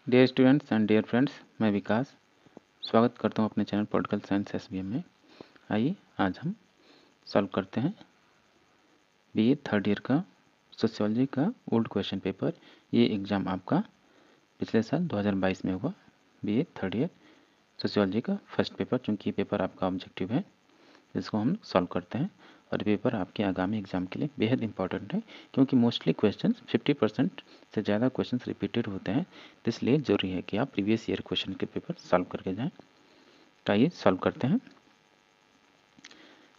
Dear students and dear friends, मैं विकास स्वागत करता हूं अपने चैनल पॉलिटिकल साइंस एसबीएम में। आइए आज हम सॉल्व करते हैं बीए थर्ड ईयर का सोशियोलॉजी का ओल्ड क्वेश्चन पेपर। ये एग्ज़ाम आपका पिछले साल 2022 में हुआ। बीए थर्ड ईयर सोशियोलॉजी का फर्स्ट पेपर, चूँकि ये पेपर आपका ऑब्जेक्टिव है, इसको हम सॉल्व करते हैं। और पेपर आपके आगामी एग्जाम के लिए बेहद इंपॉर्टेंट है, क्योंकि मोस्टली क्वेश्चन 50% से ज़्यादा क्वेश्चन रिपीटेड होते हैं। तो इसलिए ज़रूरी है कि आप प्रीवियस ईयर क्वेश्चन के पेपर सॉल्व करके जाएं। तो आइए सॉल्व करते हैं।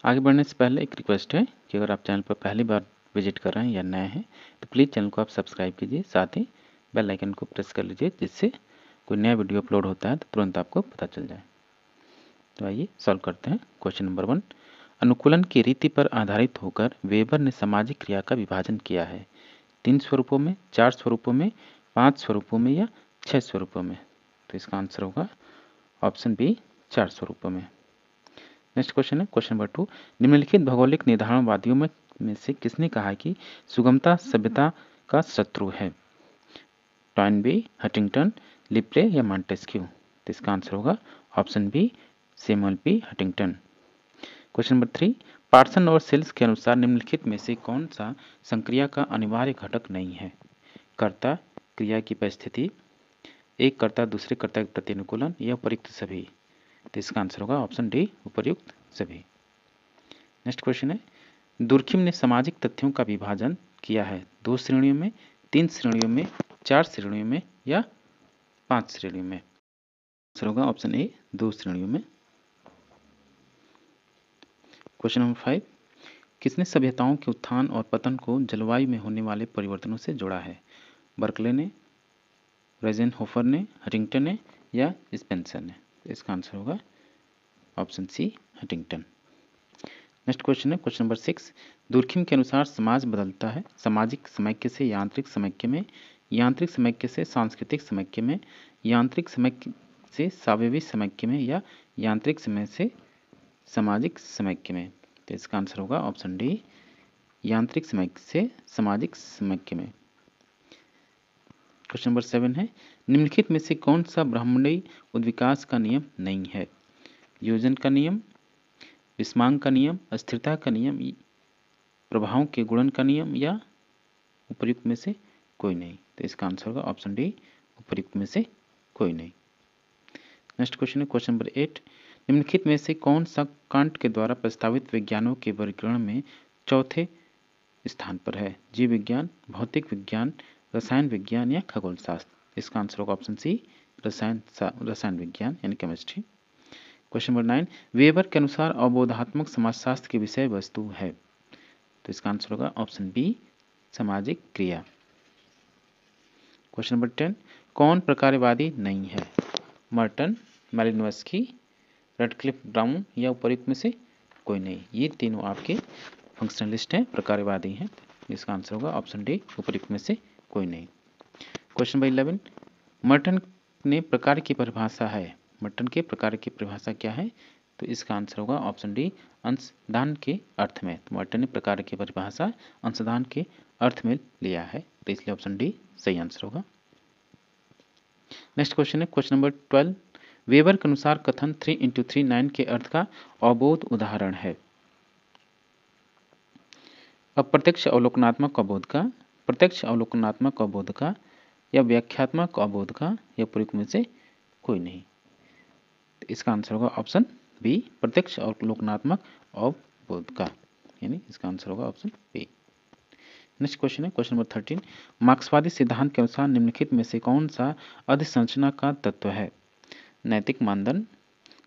आगे बढ़ने से पहले एक रिक्वेस्ट है कि अगर आप चैनल पर पहली बार विजिट कर रहे हैं या नए हैं तो प्लीज़ चैनल को आप सब्सक्राइब कीजिए, साथ ही बेल आइकन को प्रेस कर लीजिए, जिससे कोई नया वीडियो अपलोड होता है तो तुरंत आपको पता चल जाए। तो आइए सॉल्व करते हैं। क्वेश्चन नंबर 1, अनुकूलन की रीति पर आधारित होकर वेबर ने सामाजिक क्रिया का विभाजन किया है। 3 स्वरूपों में, 4 स्वरूपों में, 5 स्वरूपों में या 6 स्वरूपों में। तो इसका आंसर होगा ऑप्शन बी, 4 स्वरूपों में। नेक्स्ट क्वेश्चन है क्वेश्चन नंबर 2, निम्नलिखित भौगोलिक निर्धारणवादियों में से किसने कहा कि सुगमता सभ्यता का शत्रु है? टॉयनबी, हंटिंगटन, लिप्ले या मॉन्टेस्क्यू। तो इसका आंसर होगा option B, Samuel P Huntington. Question number 3, Parson और सेल्स के अनुसार निम्नलिखित में से कौन सा संक्रिया का अनिवार्य घटक नहीं है? कर्ता, क्रिया की परिस्थिति, एक कर्ता दूसरे कर्ता के प्रति अनुकूलन या उपर्युक्त सभी। तो इसका आंसर होगा ऑप्शन डी, उपर्युक्त सभी। नेक्स्ट क्वेश्चन है, दुर्खिम ने सामाजिक तथ्यों का विभाजन किया है 2 श्रेणियों में, 3 श्रेणियों में, 4 श्रेणियों में या 5 श्रेणियों में। आंसर होगा ऑप्शन ए, 2 श्रेणियों में। क्वेश्चन नंबर 5, किसने सभ्यताओं के उत्थान और पतन को जलवायु में होने वाले परिवर्तनों से जोड़ा है? बर्कले ने, रोजेनहोफर ने, हंटिंगटन ने या स्पेंसर ने। इसका आंसर होगा option C, Huntington. Next question है क्वेश्चन नंबर 6, दुर्खिम के अनुसार समाज बदलता है सामाजिक समैक्य से यांत्रिक समैक्य में, यांत्रिक समैक्य से सांस्कृतिक समैक्य में, यांत्रिक समैक्य से सावयवी समैक्य में या यांत्रिक समय से सामाजिक समैक्य में। तो इसका आंसर होगा ऑप्शन डी, यांत्रिक समैक्य से सामाजिक समैक्य में। क्वेश्चन नंबर 7 है, निम्नलिखित में से कौन सा ब्रह्मांडीय उद्विकास का नियम नहीं है? योजन का नियम, विस्मांग का नियम, अस्थिरता का नियम, प्रभावों के गुणन का नियम या उपर्युक्त में से कोई नहीं। तो इसका आंसर होगा ऑप्शन डी, उपर्युक्त में से कोई नहीं। नेक्स्ट क्वेश्चन है क्वेश्चन नंबर 8, निम्नलिखित में से कौन सा कांट के द्वारा प्रस्तावित विज्ञानों के वर्गीकरण में चौथे स्थान पर है? जीव विज्ञान, भौतिक विज्ञान, रसायन विज्ञान या खगोल शास्त्र। इसका आंसर होगा ऑप्शन सी, रसायन विज्ञान यानी केमिस्ट्री। क्वेश्चन नंबर 9, वेबर के अनुसार अवबोधात्मक समाजशास्त्र की विषय वस्तु है। तो इसका आंसर होगा ऑप्शन बी, सामाजिक क्रिया। क्वेश्चन नंबर 10, कौन प्रकारवादी नहीं है? मर्टन, मालिनोव्स्की, रैडक्लिफ ब्राउन या उपर्युक्त में से कोई नहीं। ये तीनों आपके फंक्शनलिस्ट हैं, प्रकारवादी हैं। इसका आंसर होगा ऑप्शन डी, उपर्युक्त में से कोई नहीं। क्वेश्चन नंबर 11, मर्टन ने प्रकार की परिभाषा है, मर्टन के प्रकार की परिभाषा क्या है? तो इसका आंसर होगा ऑप्शन डी, अंशदान के अर्थ में। तो मर्टन ने प्रकार की परिभाषा अंशदान के अर्थ में लिया है, तो इसलिए ऑप्शन डी सही आंसर होगा। नेक्स्ट क्वेश्चन है क्वेश्चन नंबर 12, वेबर के अनुसार कथन 3 × 3 9 के अर्थ का अवबोध उदाहरण है? अप्रत्यक्ष अवलोकनात्मक अवबोध का, प्रत्यक्ष अवलोकनात्मक अवबोध का या व्याख्यात्मक अवबोध का या प्रयुक्त में से कोई नहीं। तो इसका आंसर होगा ऑप्शन बी, प्रत्यक्ष अवलोकनात्मक अवबोध का, यानी इसका आंसर होगा ऑप्शन बी। नेक्स्ट क्वेश्चन है क्वेश्चन नंबर 13, मार्क्सवादी सिद्धांत के अनुसार निम्नलिखित में से कौन सा अधिसंरचना का तत्व है? नैतिक मानदंड,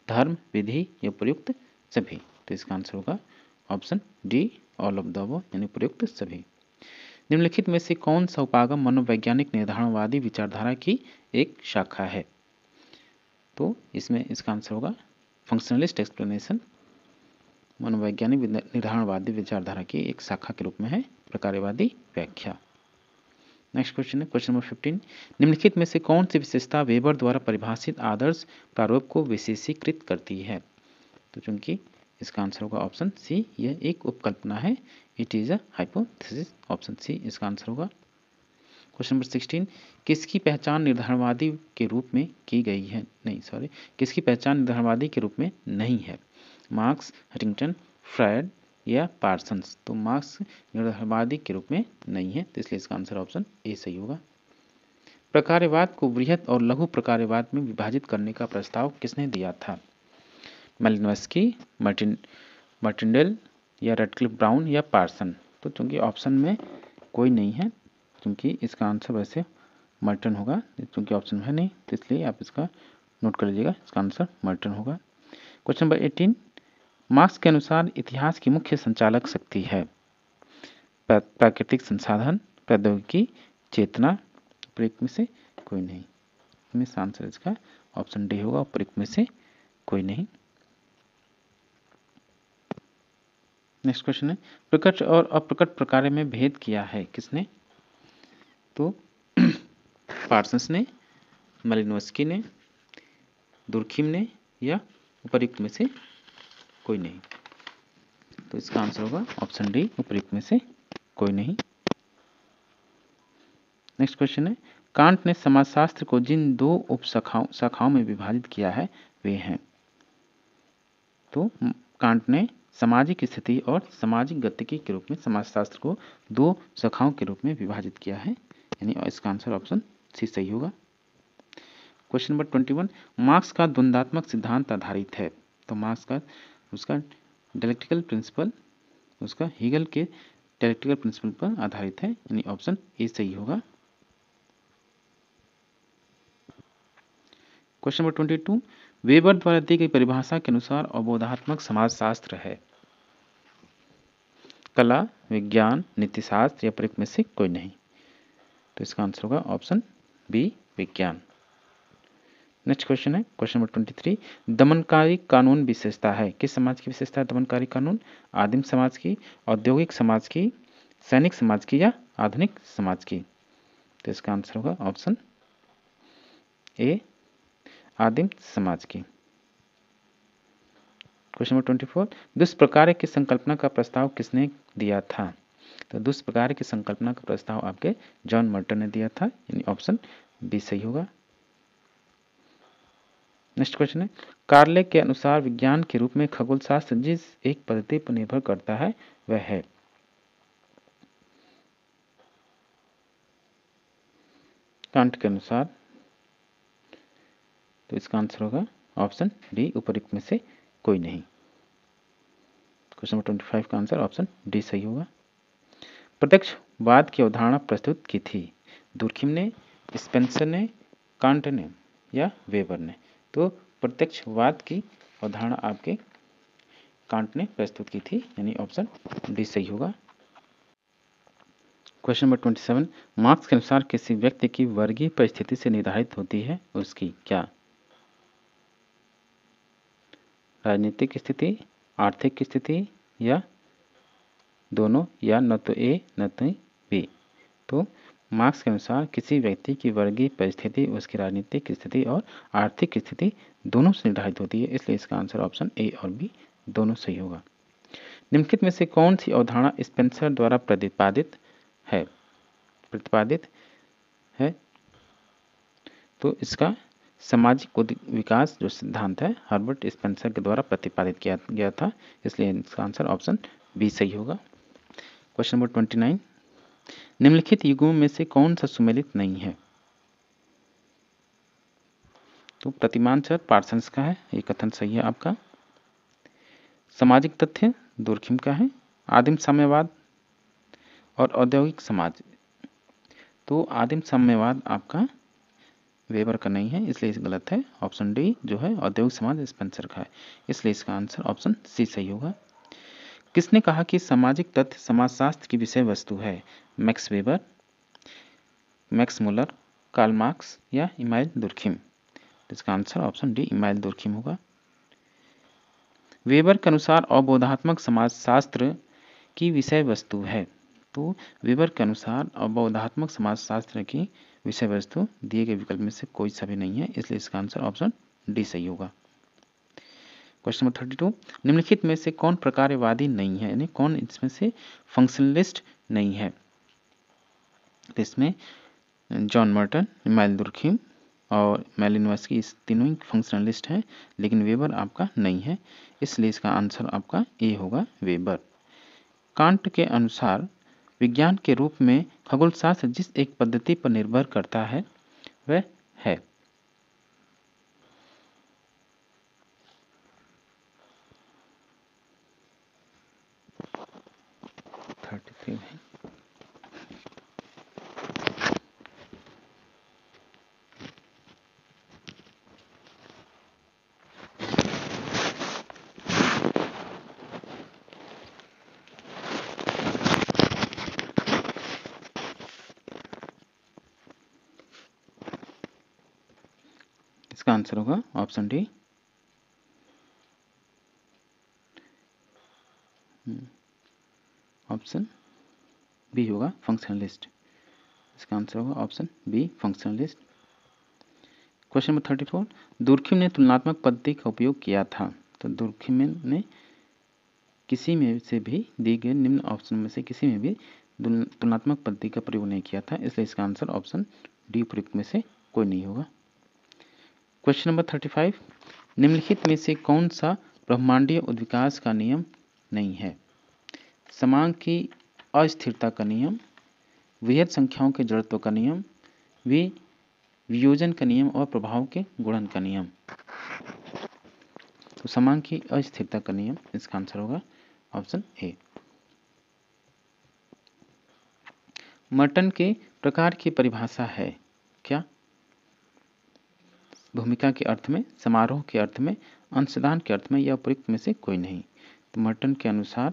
धर्म, विधि या प्रयुक्त सभी। तो इसका आंसर होगा option D, all of the above यानी प्रयुक्त सभी। निम्नलिखित में से कौन सा उपागम मनोवैज्ञानिक निर्धारणवादी विचारधारा की एक शाखा है? तो इसमें इसका आंसर होगा फंक्शनलिस्ट एक्सप्लेनेशन, मनोवैज्ञानिक निर्धारणवादी विचारधारा की एक शाखा के रूप में है प्रकारवादी व्याख्या। नेक्स्ट क्वेश्चन है क्वेश्चन नंबर 15, निम्नलिखित में से कौन सी विशेषता वेबर द्वारा परिभाषित आदर्श प्रारूप को विशेषीकृत करती है? तो चूंकि इसका आंसर होगा ऑप्शन सी, यह एक उपकल्पना है, it is a hypothesis. Option C इसका आंसर होगा। क्वेश्चन नंबर 16, किसकी पहचान निर्धारणवादी के रूप में की गई है? किसकी पहचान निर्धारणवादी के रूप में नहीं है? मार्क्स, हंटिंगटन, फ्रायड या पार्सन्स? तो मार्क्स निर्धारणवादी के रूप में नहीं है, तो इसलिए इसका आंसर ऑप्शन ए सही होगा। प्रकार्यवाद को बृहत और लघु प्रकार्यवाद में विभाजित करने का प्रस्ताव किसने दिया था? मैलिनोव्स्की, मार्टिनडेल या रेडक्लिफ ब्राउन या पार्सन? तो चूंकि ऑप्शन में कोई नहीं है, क्योंकि इसका आंसर वैसे मर्टन होगा, चूंकि ऑप्शन में है नहीं, तो इसलिए आप इसका नोट कर लीजिएगा, इसका आंसर मर्टन होगा। क्वेश्चन नंबर 18, मार्क्स के अनुसार इतिहास की मुख्य संचालक शक्ति है? प्राकृतिक संसाधन, प्रौद्योगिकी, चेतना, उपयुक्त में से कोई नहीं। इसमें आंसर इसका ऑप्शन डी होगा, उपयुक्त में से कोई नहीं। नेक्स्ट क्वेश्चन है, प्रकट और अप्रकट प्रकार्य में भेद किया है किसने? तो पार्सन्स ने, मैलिनोव्स्की ने, दुर्खिम ने या उपयुक्त में से कोई नहीं। तो इसका आंसर होगा ऑप्शन डी, उपयुक्त में से कोई नहीं। नेक्स्ट क्वेश्चन है, कांट ने समाजशास्त्र को जिन दो उप शाखाओं में विभाजित किया है वे हैं? तो कांट ने सामाजिक स्थिति और सामाजिक गतिकी के रूप में समाजशास्त्र को दो शाखाओं के रूप में विभाजित किया है, यानी इसका आंसर ऑप्शन सी सही होगा। क्वेश्चन नंबर 21, मार्क्स का द्वंद्वात्मक सिद्धांत आधारित है? तो मार्क्स का उसका डायलेक्टिकल प्रिंसिपल, उसका हीगल के डायलेक्टिकल प्रिंसिपल पर आधारित है, यानी ऑप्शन ए सही होगा। क्वेश्चन नंबर 22, वेबर द्वारा दी गई परिभाषा के अनुसार अवबोधात्मक समाजशास्त्र है? कला, विज्ञान, नीतिशास्त्र या प्रयुक्त में से कोई नहीं। तो इसका आंसर होगा ऑप्शन बी, विज्ञान। नेक्स्ट क्वेश्चन है, क्वेश्चन नंबर 23, दमनकारी कानून विशेषता है? किस समाज की विशेषता है दमनकारी कानून? आदिम समाज की, औद्योगिक समाज की, सैनिक समाज की या आधुनिक समाज की? तो इसका आंसर होगा ऑप्शन ए, आदिम समाज की। क्वेश्चन नंबर 24, दुष्प्रकार्य की संकल्पना का प्रस्ताव किसने दिया था? तो दुष्प्रकार्य की संकल्पना का प्रस्ताव आपके जॉन मर्टन ने दिया था, यानी ऑप्शन बी सही होगा। नेक्स्ट क्वेश्चन है, कार्ले के अनुसार विज्ञान के रूप में खगोलशास्त्र जिस एक पद्धति पर निर्भर करता है वह है? कांट के अनुसार, तो इसका आंसर होगा ऑप्शन डी, उपयुक्त में से कोई नहीं। क्वेश्चन नंबर 25 का आंसर ऑप्शन डी सही होगा। प्रत्यक्षवाद की अवधारणा प्रस्तुत की थी? दुर्खिम ने, स्पेंसर ने, कांट ने या वेबर ने? तो प्रत्यक्षवाद की अवधारणा आपके कांट ने प्रस्तुत की थी, यानी ऑप्शन डी सही होगा। क्वेश्चन नंबर 27, मार्क्स के अनुसार किसी व्यक्ति की वर्गीय परिस्थिति से निर्धारित होती है उसकी क्या? राजनीतिक स्थिति, आर्थिक स्थिति या दोनों, या न तो ए न तो बी? तो मार्क्स के अनुसार किसी व्यक्ति की वर्गीय परिस्थिति उसकी राजनीतिक स्थिति और आर्थिक स्थिति दोनों से निर्धारित होती है, इसलिए इसका आंसर ऑप्शन ए और बी दोनों सही होगा। निम्नलिखित में से कौन सी अवधारणा स्पेंसर द्वारा प्रतिपादित है? तो इसका सामाजिक विकास जो सिद्धांत है हर्बर्ट स्पेंसर के द्वारा प्रतिपादित किया गया था, इसलिए इसका आंसर ऑप्शन बी सही होगा। क्वेश्चन नंबर 29, निम्नलिखित युगों में से कौन सा सुमेलित नहीं है? तो प्रतिमान चर पार्सन्स का है, ये कथन सही है आपका। सामाजिक तथ्य दुर्खिम का है। आदिम साम्यवाद और औद्योगिक समाज, तो आदिम साम्यवाद आपका वेबर का नहीं है, इसलिए गलत है। ऑप्शन डी जो है औद्योगिक समाज स्पेंसर का है, इसलिए इसका आंसर ऑप्शन सी सही होगा। किसने कहा कि सामाजिक तथ्य समाजशास्त्र की विषय वस्तु है? Max Weber, Max Muller, Karl Marx या इमाइल दुर्खिम? इसका answer option D, Emile Durkheim होगा। वेबर के अनुसार अवबोधात्मक समाजशास्त्र की विषय वस्तु है? तो वेबर के अनुसार अवबोधात्मक समाजशास्त्र की विषय वस्तु दिए गए विकल्प में से कोई सा भी नहीं है, इसलिए इसका आंसर ऑप्शन डी सही होगा। क्वेश्चन नंबर 32, निम्नलिखित में से कौन प्रकार्यवादी नहीं है, यानी कौन इसमें से फंक्शनलिस्ट नहीं है? तो इसमें जॉन मर्टन, इमानुएल दुर्खिम और मैलिनोव्स्की, इस तीनों ही फंक्शनलिस्ट हैं, लेकिन वेबर आपका नहीं है, इसलिए इसका आंसर आपका ए होगा, वेबर। कांट के अनुसार विज्ञान के रूप में खगोलशास्त्र जिस एक पद्धति पर निर्भर करता है वह है। इसका आंसर होगा ऑप्शन डी, ऑप्शन बी होगा फंक्शनलिस्ट। इसका आंसर होगा option B, functionalist. Question number 34, Durkheim ने तुलनात्मक पद्धति का उपयोग किया था। तो दुर्खिम ने किसी में से भी दी गई निम्न ऑप्शन में से किसी में भी तुलनात्मक पद्धति का प्रयोग नहीं किया था, इसलिए इसका आंसर ऑप्शन डी उपयुक्त में से कोई नहीं होगा। क्वेश्चन नंबर 35, निम्नलिखित में से कौन सा ब्रह्मांडीय उद्विकास का नियम नहीं है? समांग की अस्थिरता का नियम, वृहद संख्याओं के जड़त्व का नियम, वियोजन का नियम और प्रभाव के गुणन का नियम। तो समांग की अस्थिरता का नियम, इसका आंसर होगा ऑप्शन ए। मर्टन के प्रकार की परिभाषा है क्या? भूमिका के अर्थ में, समारोह के अर्थ में, अंशदान के अर्थ में या उपयुक्त में से कोई नहीं। तो मर्टन के अनुसार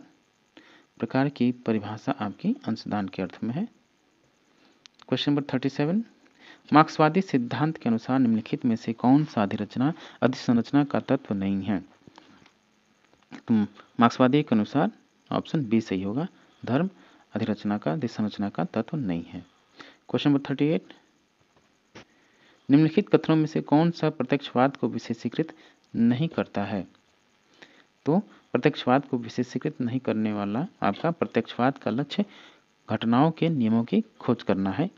प्रकार की परिभाषा आपकी अंशदान के अर्थ में है। क्वेश्चन नंबर 37, मार्क्सवादी सिद्धांत के अनुसार निम्नलिखित में से कौन सा अधिसंरचना का तत्व नहीं है? तो मार्क्सवादी के अनुसार ऑप्शन बी सही होगा, धर्म अधिसंरचना का तत्व नहीं है। क्वेश्चन नंबर 38, निम्नलिखित कथनों में से कौन सा प्रत्यक्षवाद को विशेषीकृत नहीं करता है? तो प्रत्यक्षवाद को विशेषीकृत नहीं करने वाला आपका प्रत्यक्षवाद का लक्ष्य घटनाओं के नियमों की खोज करना है।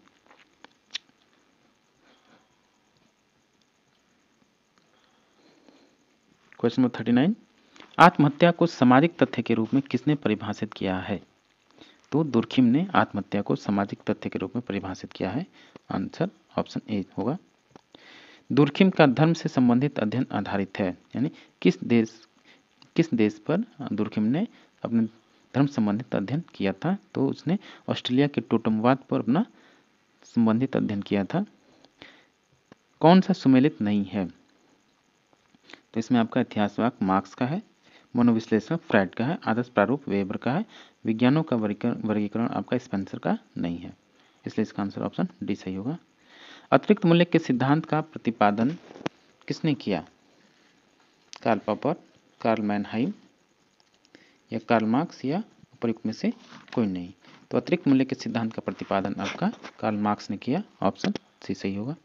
क्वेश्चन नंबर 39, आत्महत्या को सामाजिक तथ्य के रूप में किसने परिभाषित किया है? तो दुर्खिम ने आत्महत्या को सामाजिक तथ्य के रूप में परिभाषित किया है। आंसर ऑप्शन ए होगा। दुर्खिम का धर्म से संबंधित अध्ययन आधारित है, यानी किस देश पर दुर्खिम ने अपने धर्म संबंधित अध्ययन किया था? तो उसने ऑस्ट्रेलिया के टोटमवाद पर अपना संबंधित अध्ययन किया था। कौन सा सुमेलित नहीं है? तो इसमें आपका इतिहासवाद मार्क्स का है, मनोविश्लेषण फ्रायड का है, आदर्श प्रारूप वेबर का है, विज्ञानों का वर्गीकरण आपका स्पेंसर का नहीं है, इसलिए इसका आंसर ऑप्शन डी सही होगा। अतिरिक्त मूल्य के सिद्धांत का प्रतिपादन किसने किया? कार्ल पॉपर, कार्ल मैनहाइम या कार्ल मार्क्स या उपयुक्त में से कोई नहीं। तो अतिरिक्त मूल्य के सिद्धांत का प्रतिपादन आपका कार्ल मार्क्स ने किया, ऑप्शन सी सही होगा।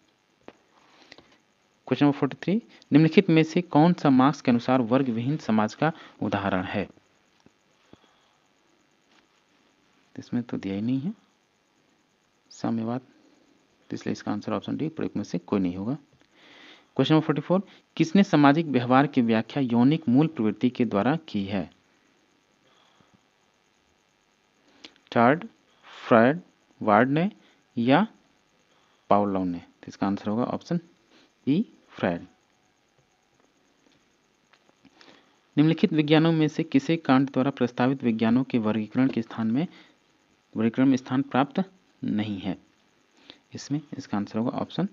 क्वेश्चन नंबर 43, निम्नलिखित में से कौन सा मार्क्स के अनुसार वर्ग विहीन समाज का उदाहरण है? इसमें तो दिया ही नहीं है साम्यवाद, इसलिए इसका आंसर ऑप्शन डी प्रयुक्त में से कोई नहीं होगा। क्वेश्चन नंबर 44, किसने सामाजिक व्यवहार की व्याख्या यौनिक मूल प्रवृत्ति के द्वारा की है? चार्ड, फ्रायड, वार्ड ने या पावलोव ने? तो इसका आंसर होगा ऑप्शन ई, फ्रायड। निम्नलिखित विज्ञानों में से किसे कांट द्वारा प्रस्तावित विज्ञानों के वर्गीकरण में स्थान प्राप्त नहीं है? इसमें इसका आंसर होगा ऑप्शन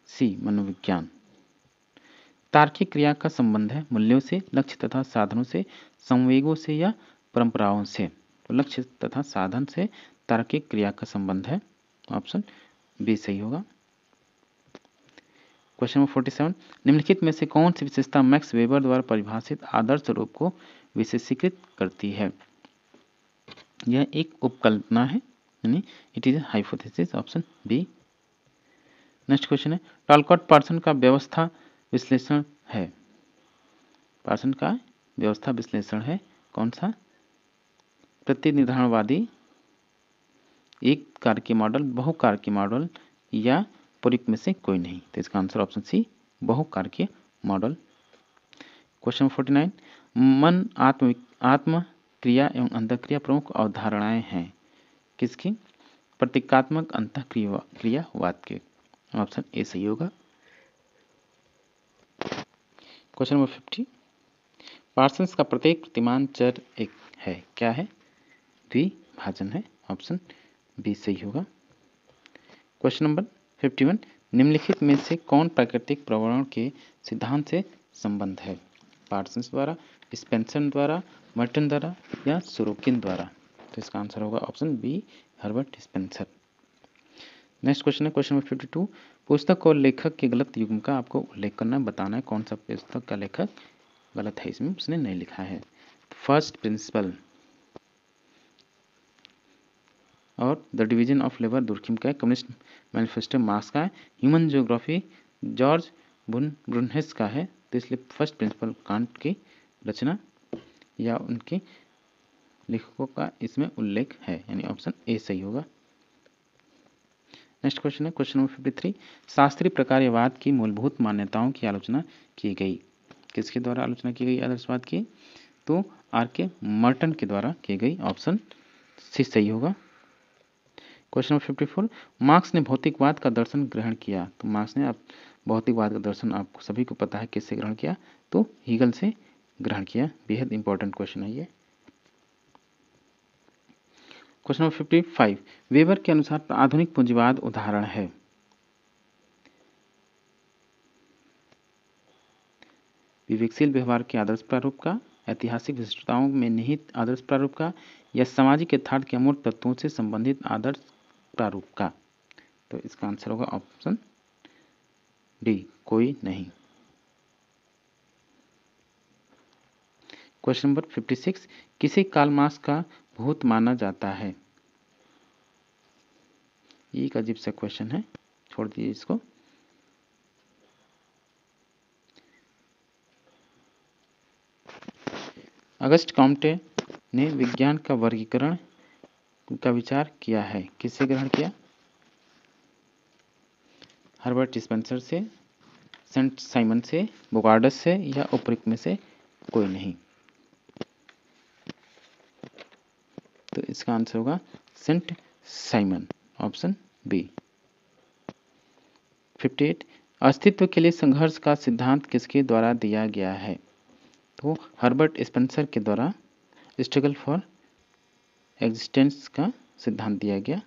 सी, मनोविज्ञान। तार्किक क्रिया का संबंध है मूल्यों से, लक्ष्य तथा साधनों से, संवेगों से या परंपराओं से? तो लक्ष्य तथा साधन से तार्किक क्रिया का संबंध है, ऑप्शन बी सही होगा। क्वेश्चन नंबर 47, निम्नलिखित में से कौन सी विशेषता मैक्स वेबर द्वारा परिभाषित आदर्श रूप को विशेषीकृत करती है? यह एक उपकल्पना है, यानी it is hypothesis, option B. Next question है, टॉलकॉट पार्सन का व्यवस्था विश्लेषण है। पार्सन का व्यवस्था विश्लेषण है कौन सा? प्रतिनिधानवादी, एक कारकीय मॉडल, बहुकारकीय मॉडल या पूर्वयुक्त में से कोई नहीं। तो इसका आंसर ऑप्शन सी बहुकारकीय मॉडल। क्वेश्चन 49, मन, आत्म क्रिया एवं अंतःक्रिया प्रमुख अवधारणाएं हैं किसकी? प्रतीकात्मक अंतःक्रियावाद के। ऑप्शन ए सही होगा। क्वेश्चन नंबर 50, पार्सन्स का प्रत्येक प्रतिमान चर एक है, क्या है? द्विभाजन है। ऑप्शन बी सही होगा। क्वेश्चन नंबर 51, निम्नलिखित में से कौन प्राकृतिक प्रवण के सिद्धांत से संबंध है? पार्सन्स द्वारा, स्पेंसर द्वारा, मर्टन द्वारा या सोरोकिन द्वारा? तो इसका आंसर होगा option B Herbert Spencer. Next question है क्वेश्चन नंबर 52, पुस्तक और लेखक के गलत युग्म का आपको उल्लेख करना, बताना है कौन सा पुस्तक का लेखक गलत है, इसमें उसने नहीं लिखा है। फर्स्ट प्रिंसिपल और the division of labour Durkheim का है। कम्युनिस्ट मैनिफेस्टो मार्क्स का है। ह्यूमन ज्योग्राफी जॉर्ज ब्रुनहेस का है। तो इसलिए फर्स्ट प्रिंसिपल कांट की रचना या उनके लेखकों का इसमें उल्लेख है, यानी ऑप्शन ए सही होगा। नेक्स्ट क्वेश्चन है क्वेश्चन नंबर 53, शास्त्रीय प्रकार्यवाद की मूलभूत मान्यताओं की आलोचना की गई, किसके द्वारा आलोचना की गई आदर्शवाद की? तो आर के मर्टन के द्वारा की गई। ऑप्शन सी सही होगा। क्वेश्चन नंबर 54, मार्क्स ने भौतिकवाद का दर्शन ग्रहण किया। तो मार्क्स ने भौतिकवाद का दर्शन आपको सभी को पता है किससे ग्रहण किया? तो हीगल से ग्रहण किया। बेहद इंपॉर्टेंट क्वेश्चन है ये। क्वेश्चन नंबर 55, वेबर के अनुसार आधुनिक पूंजीवाद उदाहरण है। विवेकशील व्यवहार के आदर्श प्रारूप का, ऐतिहासिक विशिष्टताओं में निहित आदर्श प्रारूप का, या सामाजिक यथार्थ के अमूर्त तत्वों से संबंधित आदर्श प्रारूप का? तो इसका आंसर होगा ऑप्शन डी कोई नहीं। क्वेश्चन नंबर 56, किसे कार्ल मार्क्स का भूत माना जाता है? ये एक अजीब सा क्वेश्चन है, छोड़ दीजिए इसको। अगस्ट कॉम्टे ने विज्ञान का वर्गीकरण का विचार किया है, किससे ग्रहण किया? हर्बर्ट स्पेंसर से, सेंट साइमन से, बोगार्डस से या उपयुक्त में से कोई नहीं? तो इसका आंसर होगा सेंट साइमन। Option B. 58, अस्तित्व के लिए संघर्ष का सिद्धांत किसके द्वारा दिया गया है? तो हर्बर्ट स्पेंसर के द्वारा स्ट्रगल फॉर एग्जिस्टेंस का सिद्धांत दिया गया।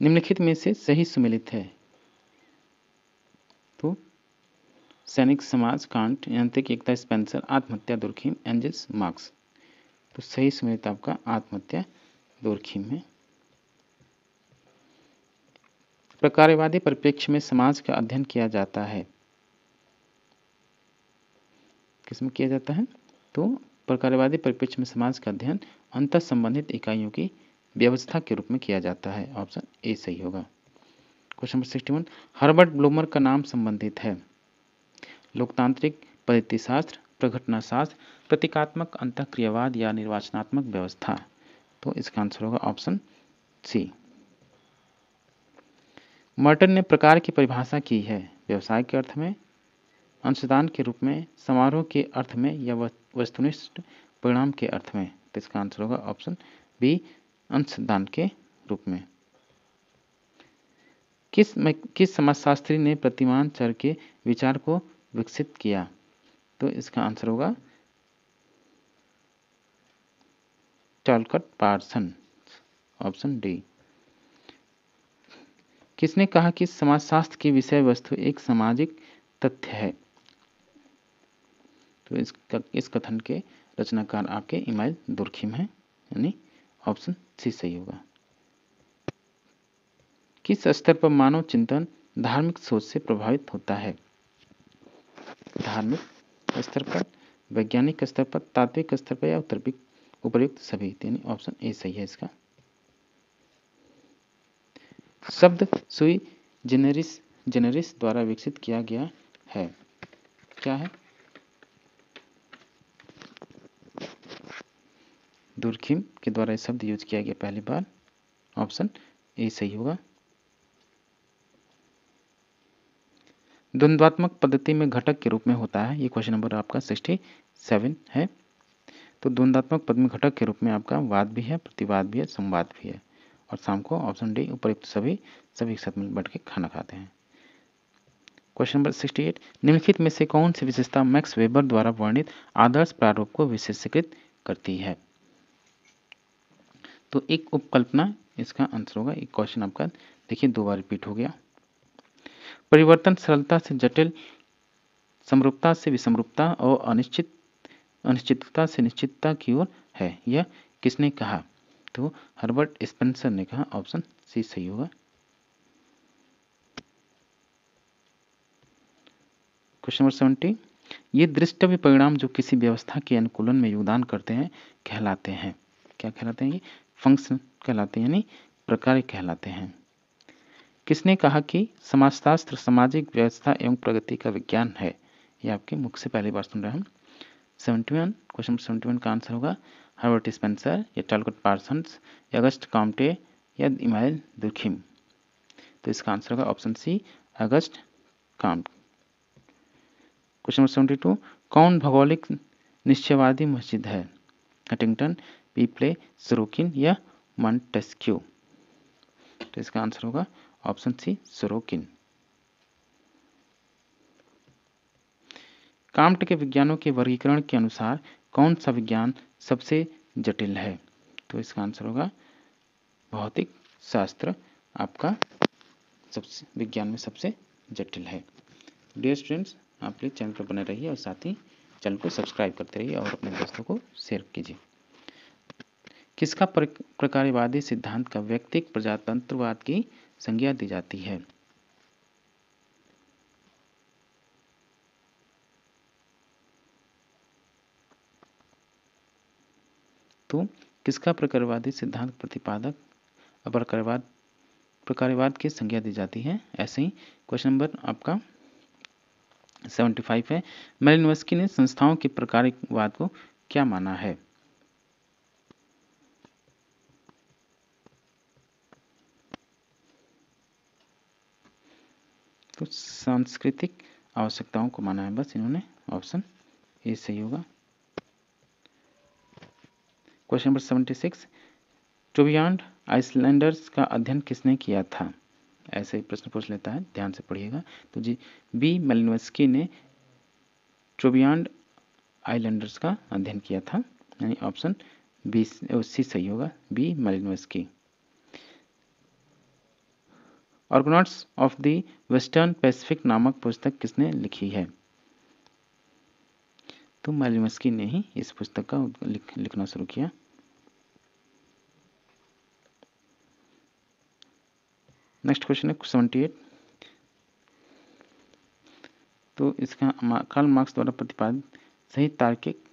निम्नलिखित में से सही सुमेलित है? तो सैनिक समाज कांट, यांत्रिक एकता स्पेंसर, आत्महत्या दुर्खिम, एंजल्स मार्क्स। तो सही सुमेलित आपका आत्महत्या दुर्खिम है। प्रकार्यवादी परिप्रेक्ष्य में समाज का अध्ययन किया जाता है, किसमें किया जाता है? तो प्रकार्यवादी परिप्रेक्ष्य में समाज का अध्ययन अंतर संबंधित इकाइयों की व्यवस्था के रूप में किया जाता है। ऑप्शन ए सही होगा। क्वेश्चन नंबर 61, हर्बर्ट ब्लूमर का नाम संबंधित है? लोकतांत्रिक पद्धतिशास्त्र, प्रघटनाशास्त्र, प्रतीकात्मक अंतःक्रियावाद या निर्वाचनात्मक व्यवस्था? तो इसका आंसर होगा ऑप्शन सी। मर्टन ने प्रकार की परिभाषा की है, व्यवसाय के अर्थ में, अंशदान के रूप में, समारोह के अर्थ में या वस्तुनिष्ठ परिणाम के अर्थ में? तो इसका आंसर होगा ऑप्शन बी अंशदान के रूप में। किस समाजशास्त्री ने प्रतिमान चर के विचार को विकसित किया? तो इसका आंसर होगा टॉलकट पार्सन। Option D. किसने कहा कि समाजशास्त्र की विषय वस्तु एक सामाजिक तथ्य है? तो इस कथन के रचनाकार आपके इमाइल दुर्खिम है, यानी ऑप्शन सी सही होगा। किस स्तर पर मानव चिंतन धार्मिक सोच से प्रभावित होता है? धार्मिक स्तर पर, वैज्ञानिक स्तर पर, तात्विक स्तर पर या उपर्युक्त सभी, यानी ऑप्शन ए सही है इसका। शब्द सुई जेनेरिस जेनेरिस द्वारा विकसित किया गया है? क्या है? दुर्खिम के द्वारा यह शब्द यूज किया गया पहली बार। ऑप्शन ए सही होगा। द्वंद्वात्मक पद्धति में घटक के रूप में होता है, ये क्वेश्चन नंबर आपका 67 है। तो द्वंद्वात्मक पद में घटक के रूप में आपका वाद भी है, प्रतिवाद भी है, संवाद भी है। और शाम को ऑप्शन डी उपयुक्त सभी एक साथ मिल बैठ के खाना खाते हैं। क्वेश्चन नंबर 68, निम्नलिखित में से कौन सी विशेषता मैक्स वेबर द्वारा वर्णित आदर्श प्रारूप को विशेषीकृत करती है? तो एक उपकल्पना इसका आंसर होगा। एक क्वेश्चन आपका देखिए 2 बार रिपीट हो गया। परिवर्तन सरलता से जटिल, समरूपता से विषमरूपता और अनिश्चितता से निश्चितता की ओर है, यह किसने कहा? तो हर्बर्ट स्पेंसर ने कहा। ऑप्शन सी सही होगा। क्वेश्चन नंबर 70, ये दृष्टव्य परिणाम जो किसी व्यवस्था के अनुकूलन में योगदान करते हैं कहलाते हैं? क्या कहलाते हैं? ये फंक्शन कहलाते हैं, यानी प्रकार कहलाते हैं। किसने कहा कि समाजशास्त्र सामाजिक व्यवस्था एवं प्रगति का विज्ञान है? ये आपके मुख से पहली बार सुन रहे हैं हम। 71, क्वेश्चन 71 का आंसर होगा हर्बर्ट स्पेंसर या टालकट पार्सन्स या अगस्ट कॉम्टे या इमानुएल दुर्खिम। तो इसका आंसर होगा option C Auguste Comte. Question number 72, कौन भौगोलिक निश्चयवादी मस्जिद है? हटिंगटन, पीप्ले, सोरोकिन या मॉन्टेस्क्यू। तो इसका आंसर होगा ऑप्शन सी सोरोकिन। काम्ट के विज्ञानों के वर्गीकरण के अनुसार कौन सा विज्ञान सबसे जटिल है? तो इसका आंसर होगा भौतिक शास्त्र आपका सबसे विज्ञान में सबसे जटिल है। डियर स्टूडेंट्स, आप प्लीज चैनल पर बने रहिए और साथ ही चैनल को सब्सक्राइब करते रहिए और अपने दोस्तों को शेयर कीजिए। किसका प्रकार्यवादी सिद्धांत का व्यक्तिक प्रजातंत्रवाद की संज्ञा दी जाती है? तो किसका प्रकार्यवादी सिद्धांत प्रतिपादक प्रकार्यवाद की संज्ञा दी जाती है? ऐसे ही क्वेश्चन नंबर आपका 75 है, मैलिनोव्स्की ने संस्थाओं के प्रकार्यवाद को क्या माना है? तो सांस्कृतिक आवश्यकताओं को माना है बस इन्होंने। ऑप्शन ए सही होगा। क्वेश्चन नंबर 76, टोबियान आइसलैंडर्स का अध्ययन किसने किया था? ऐसे ही प्रश्न पूछ लेता है, ध्यान से पढ़िएगा। तो जी बी मैलिनोव्स्की ने टोबियान आइलैंडर्स का अध्ययन किया था, यानी ऑप्शन बी सी सही होगा, B Malinowski. Argonauts of the Western Pacific नामक पुस्तक किसने लिखी है? तो मैलिनोव्स्की ने ही इस पुस्तक का लिखना शुरू किया। नेक्स्ट क्वेश्चन है 78, तो इसका कार्ल मार्क्स द्वारा प्रतिपादित सही तार्किक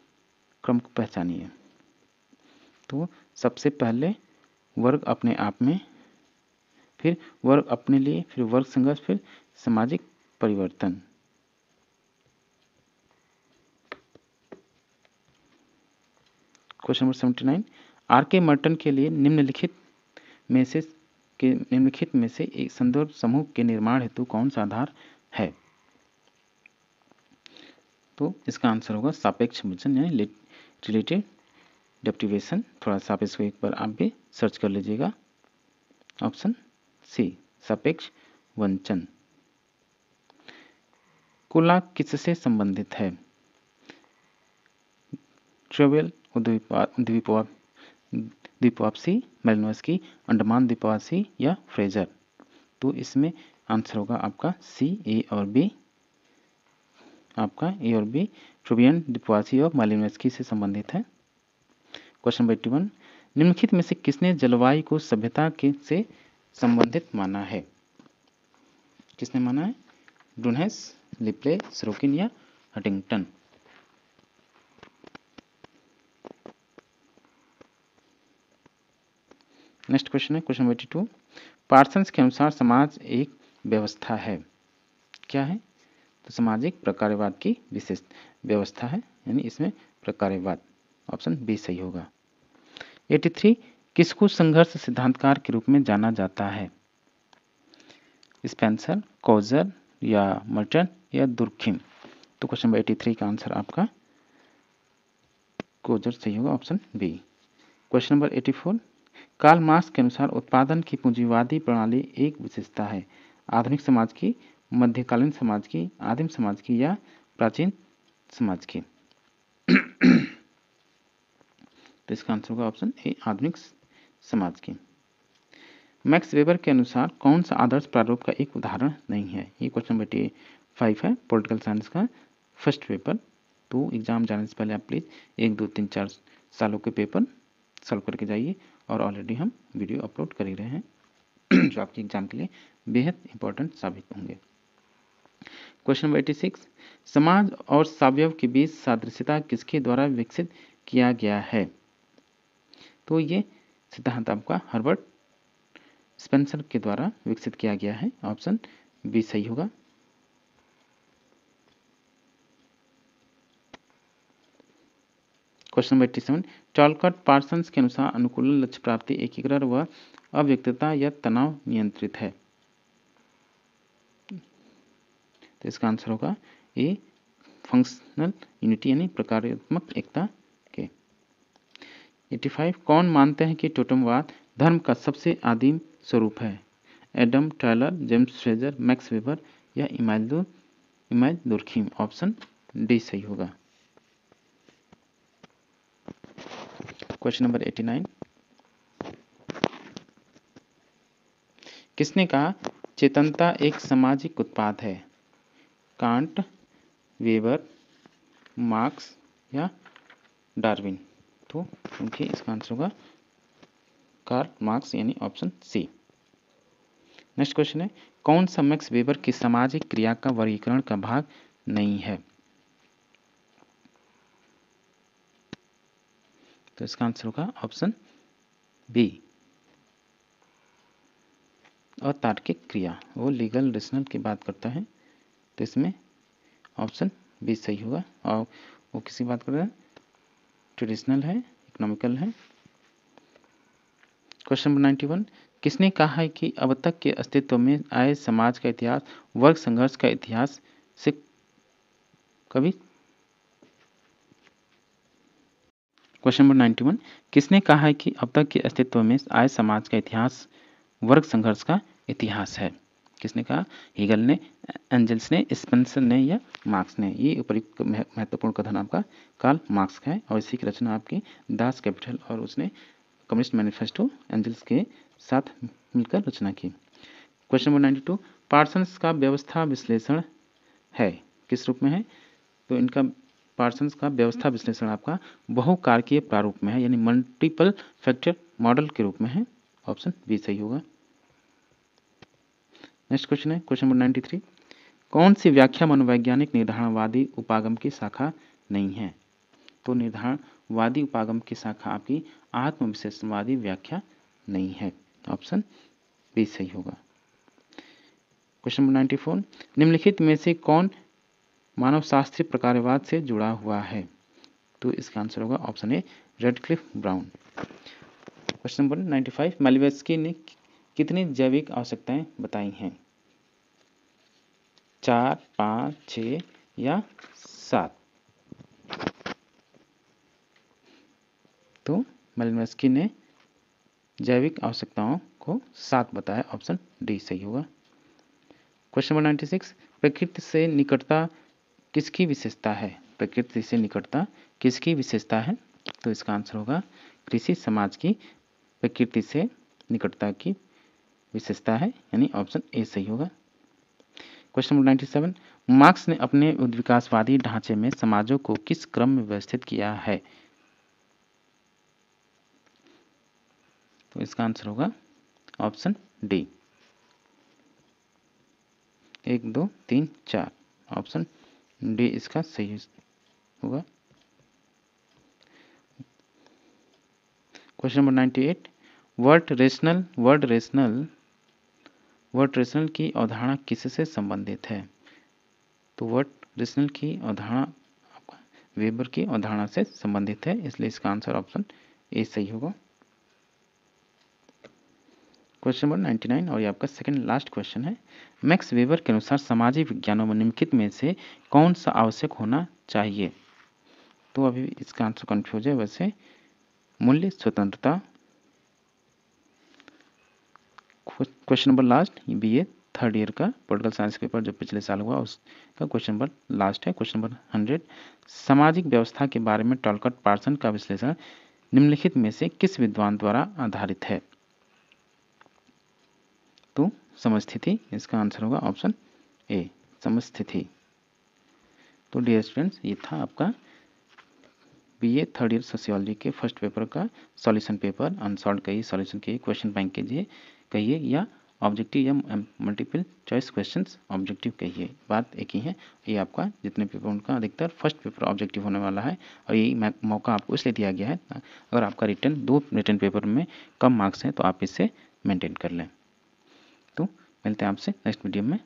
क्रम को पहचानिए। तो सबसे पहले वर्ग अपने आप में, फिर वर्ग अपने लिए, फिर वर्ग संघर्ष, फिर सामाजिक परिवर्तन। क्वेश्चन नंबर 79, आर के मर्टन के लिए निम्नलिखित में से एक संदर्भ समूह के निर्माण हेतु कौन सा आधार है? तो इसका आंसर होगा सापेक्ष विचलन, यानी रिलेटिव डेरिवेशन। थोड़ा सा आप इसको एक बार आप भी सर्च कर लीजिएगा। ऑप्शन सी सापेक्ष वंचन। कुला किससे संबंधित है? ट्रेवेल द्वीपवासी, मैलिनोव्स्की, अंडमान द्वीपवासी या फ्रेजर। तो इसमें आंसर होगा आपका सी ए और बी। आपका ए और बी ट्रोबियन द्वीपवासी और मैलिनोव्स्की से संबंधित है। क्वेश्चन नंबर 81, निम्नलिखित में से किसने जलवायु को सभ्यता के से संबंधित माना है? किसने माना है? ब्रूनहेस, लिप्ले, सोरोकिन या हटिंगटन। नेक्स्ट क्वेश्चन है क्वेश्चन नंबर 82, पार्सन्स के अनुसार समाज एक व्यवस्था है। क्या है? तो सामाजिक प्रकारवाद की विशेष व्यवस्था है, यानी इसमें प्रकारवाद। ऑप्शन बी सही होगा। 83 किसको संघर्ष सिद्धांतकार के रूप में जाना जाता है? स्पेंसर, कोजर या मर्टन या दुर्खिम? तो क्वेश्चन नंबर 83 का आंसर आपका कोजर सही होगा, option B. Question number 84 Karl Marx के अनुसार उत्पादन की पूंजीवादी प्रणाली एक विशेषता है। आधुनिक समाज की, मध्यकालीन समाज की, आदिम समाज की या प्राचीन समाज की? तो इसका आंसर होगा ऑप्शन ए, आधुनिक समाज की। मैक्स वेबर के अनुसार कौन सा आदर्श प्रारूप का एक उदाहरण नहीं है? ये क्वेश्चन नंबर 85 है, पॉलिटिकल साइंस का फर्स्ट पेपर। तो एग्जाम जाने से पहले आप प्लीज़ 1, 2, 3, 4 सालों के पेपर सॉल्व करके जाइए, और ऑलरेडी हम वीडियो अपलोड कर ही रहे हैं जो आपके एग्जाम के लिए बेहद इंपॉर्टेंट साबित होंगे। क्वेश्चन नंबर 86 समाज और सावयव के बीच सादृश्यता किसके द्वारा विकसित किया गया है? तो ये सिद्धांत आपका हर्बर्ट स्पेंसर के द्वारा विकसित किया गया है, ऑप्शन बी सही होगा। क्वेश्चन नंबर 87 टॉलकॉट पार्सन्स के अनुसार अनुकूलन लक्ष्य प्राप्ति एकीकरण व अव्यक्तता या तनाव नियंत्रित है। तो इसका आंसर होगा ए, फंक्शनल यूनिटी यानी प्रकारात्मक एकता के। 85 कौन मानते हैं कि टोटमवाद धर्म का सबसे आदिम स्वरूप है? Adam Tyler, James Fraser, max weber या इमानुएल दुर्खिम? ऑप्शन डी सही होगा। क्वेश्चन नंबर 89 किसने कहा चेतनता एक सामाजिक उत्पाद है? कांट, वेबर, मार्क्स या डार्विन? तो क्योंकि इसका आंसर होगा कार्ल मार्क्स, यानी ऑप्शन सी। नेक्स्ट क्वेश्चन है कौन सा मैक्स वेबर की सामाजिक क्रिया का वर्गीकरण का भाग नहीं है? तो इसका आंसर होगा ऑप्शन बी, अतार्किक क्रिया। वो लीगल रेशनल की बात करता है, तो इसमें ऑप्शन बी सही होगा। और वो किसी बात कर रहा है, ट्रेडिशनल है, इकोनॉमिकल है। क्वेश्चन नंबर 91 किसने कहा है कि अब तक के अस्तित्व में आए समाज का इतिहास वर्ग संघर्ष का इतिहास से कभी? क्वेश्चन नंबर 91 किसने कहा है कि अब तक के अस्तित्व में आए समाज का इतिहास वर्ग संघर्ष का इतिहास है? किसने कहा? हीगल ने, एंजल्स ने, स्पेंसर ने या मार्क्स ने? ये उपयुक्त महत्वपूर्ण कथन आपका कार्ल मार्क्स का है, और इसी की रचना आपकी दास कैपिटल और उसने कम्युनिस्ट मैनिफेस्टो एंजल्स के साथ मिलकर रचना की। क्वेश्चन नंबर 92 पार्सन्स का व्यवस्था विश्लेषण है किस रूप में है? तो इनका पार्सन्स का व्यवस्था विश्लेषण आपका बहुकारकीय प्रारूप में है, यानी मल्टीपल फैक्टर मॉडल के रूप में है, ऑप्शन बी सही होगा। नेक्स्ट क्वेश्चन है क्वेश्चन नंबर 93 कौन सी व्याख्या मनोवैज्ञानिक निर्धारणवादी उपागम की शाखा नहीं है? तो निर्धारणवादी उपागम की शाखा आपकी आत्मविश्लेषणवादी व्याख्या नहीं है, ऑप्शन बी सही होगा। क्वेश्चन नंबर 94 निम्नलिखित में से कौन मानवशास्त्रीय प्रकारवाद से जुड़ा हुआ है? तो इसका आंसर होगा option A, Radcliffe Brown. Question number 95 Malinowski ने कितनी जैविक आवश्यकताएं बताई हैं? 4, 5, 6 या 7? तो मालिवस्की ने जैविक आवश्यकताओं को 7 बताया, ऑप्शन डी सही होगा। क्वेश्चन नंबर 96 प्रकृति से निकटता किसकी विशेषता है? प्रकृति से निकटता किसकी विशेषता है? तो इसका आंसर होगा कृषि समाज की प्रकृति से निकटता की विशेषता है, यानी ऑप्शन ए सही होगा। क्वेश्चन नंबर 97 मार्क्स ने अपने उद्विकासवादी ढांचे में समाजों को किस क्रम में व्यवस्थित किया है? तो इसका आंसर होगा ऑप्शन डी, 1, 2, 3, 4, ऑप्शन डी इसका सही होगा। Question number 98 word rational word rational की अवधारणा किससे संबंधित है? तो वर्ड रेशनल की अवधारणा वेबर की अवधारणा से संबंधित है, इसलिए इसका आंसर ऑप्शन ए सही होगा। क्वेश्चन नंबर 99 और ये आपका सेकंड लास्ट क्वेश्चन है। मैक्स वेबर के अनुसार सामाजिक विज्ञानों में निम्नलिखित में से कौन सा आवश्यक होना चाहिए? तो अभी इसका आंसर कंफ्यूज है वैसे। मूल्य स्वतंत्रता। Question number last BA third year का पॉलिटिकल साइंस पेपर जो पिछले साल हुआ उसका क्वेश्चन नंबर लास्ट है। क्वेश्चन नंबर 100 सामाजिक व्यवस्था के बारे में टॉलकट पार्सन का विश्लेषण निम्नलिखित में से किस विद्वान द्वारा आधारित है? तो समस्थिति, इसका आंसर होगा ऑप्शन ए समस्थिति। तो डियर स्टूडेंट्स, ये था आपका BA थर्ड ईयर सोशियोलॉजी के फर्स्ट पेपर का सॉल्यूशन पेपर। अनसॉल्व कहिए, सॉल्यूशन कहिए, क्वेश्चन बैंक कीजिए कहिए, या ऑब्जेक्टिव या मल्टीपल चॉइस क्वेश्चंस ऑब्जेक्टिव कहिए, बात एक ही है। ये आपका जितने पेपर उनका अधिकतर फर्स्ट पेपर ऑब्जेक्टिव होने वाला है, और यही मौका आपको इसलिए दिया गया है अगर आपका दो रिटन पेपर में कम मार्क्स हैं तो आप इसे मेंटेन कर लें। तो मिलते हैं आपसे नेक्स्ट वीडियो में।